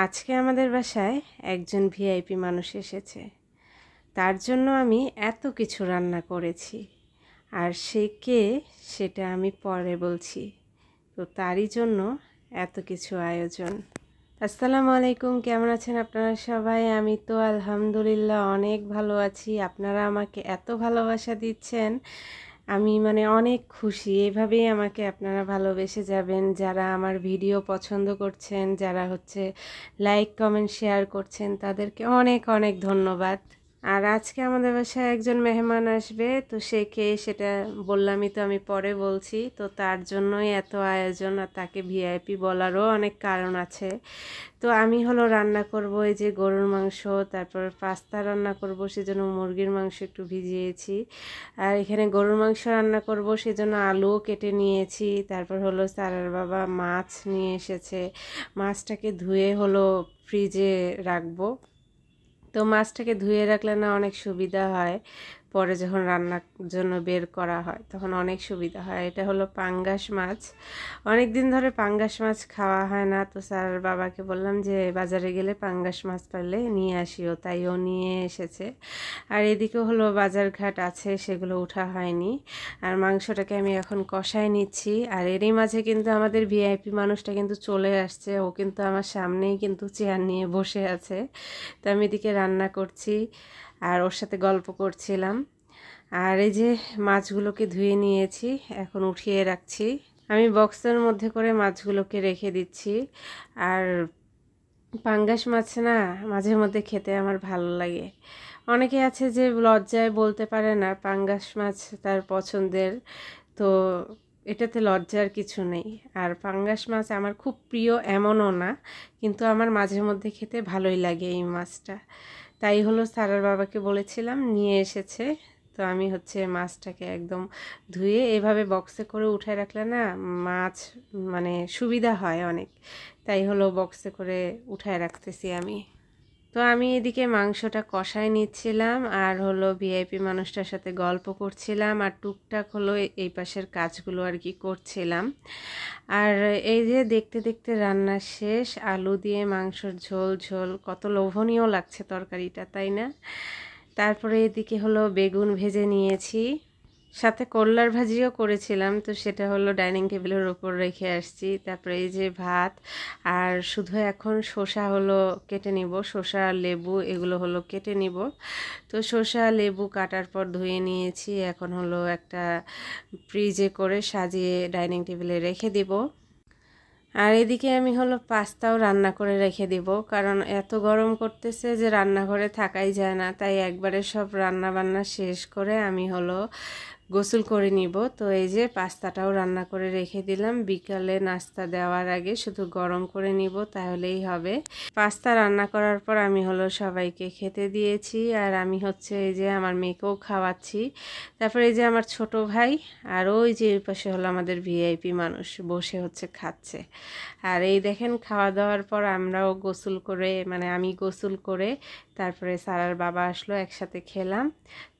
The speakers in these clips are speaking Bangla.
আজকে আমাদের বাসায় একজন ভিআইপি মানুষ এসেছে। তার জন্য আমি এত কিছু রান্না করেছি। আর সে কে সেটা আমি পরে বলছি। তো তারই জন্য এত কিছু আয়োজন। আসসালামু আলাইকুম, কেমন আছেন আপনারা সবাই? আমি তো আলহামদুলিল্লাহ অনেক ভালো আছি। আপনারা আমাকে এত ভালোবাসা দিচ্ছেন, আমি অনেক খুশি। এভাবেই আমাকে আপনারা ভালোবেসে যাবেন। যারা আমার ভিডিও পছন্দ করছেন, যারা লাইক কমেন্ট শেয়ার করছেন, তাদেরকে অনেক অনেক ধন্যবাদ। আর আজকে আমাদের বাসায় একজন মেহমান আসবে, তো সে কে সেটা বললামই, তো আমি পরে বলছি। তো তার জন্যই এত আয়োজন, আর তাকে ভিআইপি বলারও অনেক কারণ আছে। তো আমি রান্না করব এই যে গরুর মাংস, তারপর পাস্তা রান্না করব, সেজন্য মুরগির মাংস একটু ভিজিয়েছি। আর এখানে গরুর মাংস রান্না করব, সেজন্য আলুও কেটে নিয়েছি। তারপর সারার বাবা মাছ নিয়ে এসেছে, মাছটাকে ধুয়ে ফ্রিজে রাখবো। তো মাছটাকে ধুয়ে রাখলে না অনেক সুবিধা হয়, পরে যখন রান্নার জন্য বের করা হয় তখন অনেক সুবিধা হয়। এটা পাঙ্গাস মাছ। অনেক দিন ধরে পাঙ্গাস মাছ খাওয়া হয় না, তো স্যার বাবাকে বললাম যে বাজারে গেলে পাঙ্গাস মাছ পারলে নিয়ে আসিও, তাই ও নিয়ে এসেছে। আর এদিকে বাজার ঘাট আছে, সেগুলো উঠা হয়নি। আর মাংসটাকে আমি এখন কষায় নিচ্ছি। আর এরই মাঝে কিন্তু আমাদের ভিআইপি মানুষটা কিন্তু চলে আসছে। ও কিন্তু আমার সামনেই কিন্তু চেয়ার নিয়ে বসে আছে। তো আমি এদিকে রান্না করছি আর ওর সাথে গল্প করছিলাম। আর এই যে মাছগুলোকে ধুয়ে নিয়েছি, এখন উঠিয়ে রাখছি। আমি বক্সের মধ্যে করে মাছগুলোকে রেখে দিচ্ছি। আর পাঙ্গাস মাছ না মাঝে মধ্যে খেতে আমার ভালো লাগে। অনেকে আছে যে লজ্জায় বলতে পারে না পাঙ্গাস মাছ তার পছন্দের, তো এটাতে লজ্জার কিছু নেই। আর পাঙ্গাস মাছ আমার খুব প্রিয় এমনও না, কিন্তু আমার মাঝে মধ্যে খেতে ভালোই লাগে এই মাছটা। তাই সারার বাবাকে বলেছিলাম, নিয়ে এসেছে। তো আমি মাছটাকে একদম ধুয়ে এভাবে বক্সে করে উঠায় রাখলে না মাছ সুবিধা হয় অনেক, তাই বক্সে করে উঠায় রাখতেছি আমি। তো আমি এদিকে মাংসটা কষায় নিচ্ছিলাম, আর ভিআইপি মানুষটার সাথে গল্প করছিলাম, আর টুকটাক এই পাশের কাজগুলো আর কি করছিলাম। আর এই যে দেখতে দেখতে রান্না শেষ, আলু দিয়ে মাংসর ঝোল ঝোল, কত লোভনীয় লাগছে তরকারিটা, তাই না? তারপরে এদিকে বেগুন ভেজে নিয়েছি, সাথে করলার ভাজিও করেছিলাম, তো সেটা ডাইনিং টেবিলের ওপর রেখে আসছি। তারপরে এই যে ভাত, আর শুধু এখন শসা কেটে নিব, শসা লেবু এগুলো কেটে নিব। তো শসা লেবু কাটার পর ধুয়ে নিয়েছি, এখন একটা ফ্রিজে করে সাজিয়ে ডাইনিং টেবিলে রেখে দিব। আর এদিকে আমি পাস্তাও রান্না করে রেখে দিব, কারণ এত গরম করতেছে যে রান্নাঘরে থাকাই যায় না। তাই একবারে সব রান্না বান্না শেষ করে আমি গোসল করে নিব। তো এই যে পাস্তাটাও রান্না করে রেখে দিলাম, বিকালে নাস্তা দেওয়ার আগে শুধু গরম করে নিব, তাহলেই হবে। পাস্তা রান্না করার পর আমি সবাইকে খেতে দিয়েছি, আর আমি এই যে আমার মেয়েকেও খাওয়াচ্ছি। তারপরে এই যে আমার ছোট ভাই, আর ওই যে পাশে আমাদের ভিআইপি মানুষ বসে খাচ্ছে। আর এই দেখেন, খাওয়া দাওয়ার পর আমরাও গোসল করে আমি গোসল করে তারপরে সারার বাবা আসলো, একসাথে খেলাম।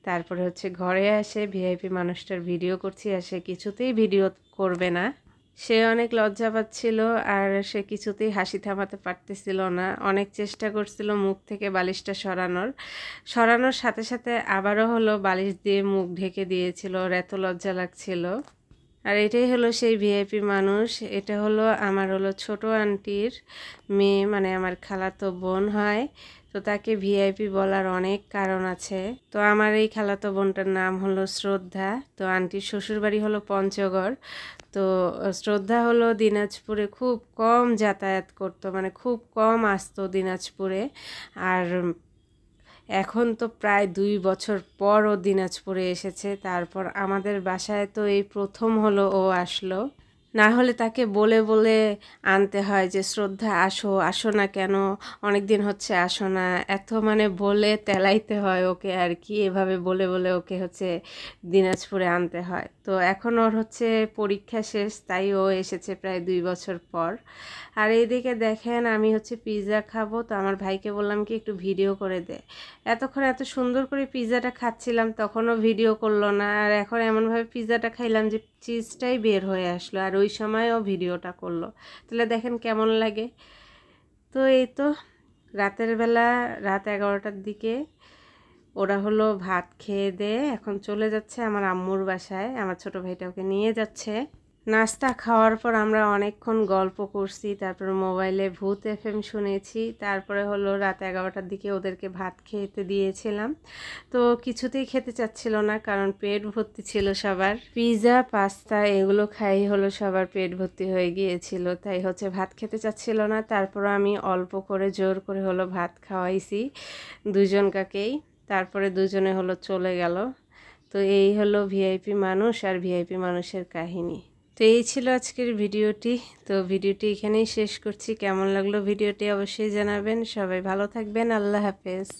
তারপরে ঘরে আসে ভিআইপি মানুষটার ভিডিও করছি, আর সে কিছুতেই ভিডিও করবে না। সে অনেক লজ্জা পাচ্ছিল, আর সে কিছুতেই হাসি থামাতে পারতেছিল না। অনেক চেষ্টা করছিল মুখ থেকে বালিশটা সরানোর সাথে সাথে আবারও বালিশ দিয়ে মুখ ঢেকে দিয়েছিল, ওর এত লজ্জা লাগছিল। আর এটাই সেই ভিআইপি মানুষ। এটা আমার ছোট আন্টির মেয়ে, আমার খালাতো বোন হয়। তো তাকে ভিআইপি বলার অনেক কারণ আছে। তো আমার এই খালাতো বোনটার নাম শ্রদ্ধা। তো আন্টির শ্বশুরবাড়ি পঞ্চগড়। তো শ্রদ্ধা দিনাজপুরে খুব কম যাতায়াত করতো, খুব কম আসতো দিনাজপুরে। আর এখন তো প্রায় 2 বছর পর ও দিনাজপুরে এসেছে। তারপর আমাদের বাসায় তো এই প্রথম ও আসলো। না হলে তাকে বলে বলে আনতে হয় যে শ্রদ্ধা আসো, আসো না কেন, অনেক দিন হচ্ছে আসো না, এত বলে তেলাইতে হয় ওকে আর কি। এভাবে বলে বলে ওকে দিনাজপুরে আনতে হয়। তো এখন ওর পরীক্ষা শেষ, তাই ও এসেছে প্রায় 2 বছর পর। আর এইদিকে দেখেন, আমি পিৎজা খাবো, তো আমার ভাইকে বললাম কি একটু ভিডিও করে দে। এতক্ষণ এত সুন্দর করে পিৎজাটা খাচ্ছিলাম, তখনও ভিডিও করলো না। আর এখন এমনভাবে পিৎজাটা খাইলাম যে চিজটাই বের হয়ে আসলো, আর ওই সময়ও ভিডিওটা করলো। তাহলে দেখেন কেমন লাগে। তো তো এই তো রাতের বেলা রাত 11টার দিকে ওরা হলো ভাত খেয়ে দিয়ে এখন চলে যাচ্ছে আমার আম্মুর বাসায়, আমার ছোট ভাইটা ওকে নিয়ে যাচ্ছে। নাস্তা খাওয়ার পর আমরা অনেকক্ষণ গল্প করছি, তারপর মোবাইলে ভূত এফএম শুনেছি, তারপরে হলো রাত 11টার দিকে ওদেরকে ভাত খেতে দিয়েছিলাম। তো কিছুতেই খেতে চাচ্ছিল না, কারণ পেট ভর্তি ছিল সবার। পিৎজা পাস্তা এগুলো খাই হলো সবার পেট ভর্তি হয়ে গিয়েছিল, তাই হচ্ছে ভাত খেতে চাচ্ছিল না। তারপর আমি অল্প করে জোর করে হলো ভাত খাওয়াইছি দুজন কাকেই, তারপরে দুজনে হলো চলে গেল। তো এই হলো ভিআইপি মানুষ আর ভিআইপি মানুষের কাহিনী। তো এই ছিল আজকের ভিডিওটি। তো ভিডিওটি এখানেই শেষ করছি। কেমন লাগলো ভিডিওটি অবশ্যই জানাবেন। সবাই ভালো থাকবেন। আল্লাহ হাফেজ।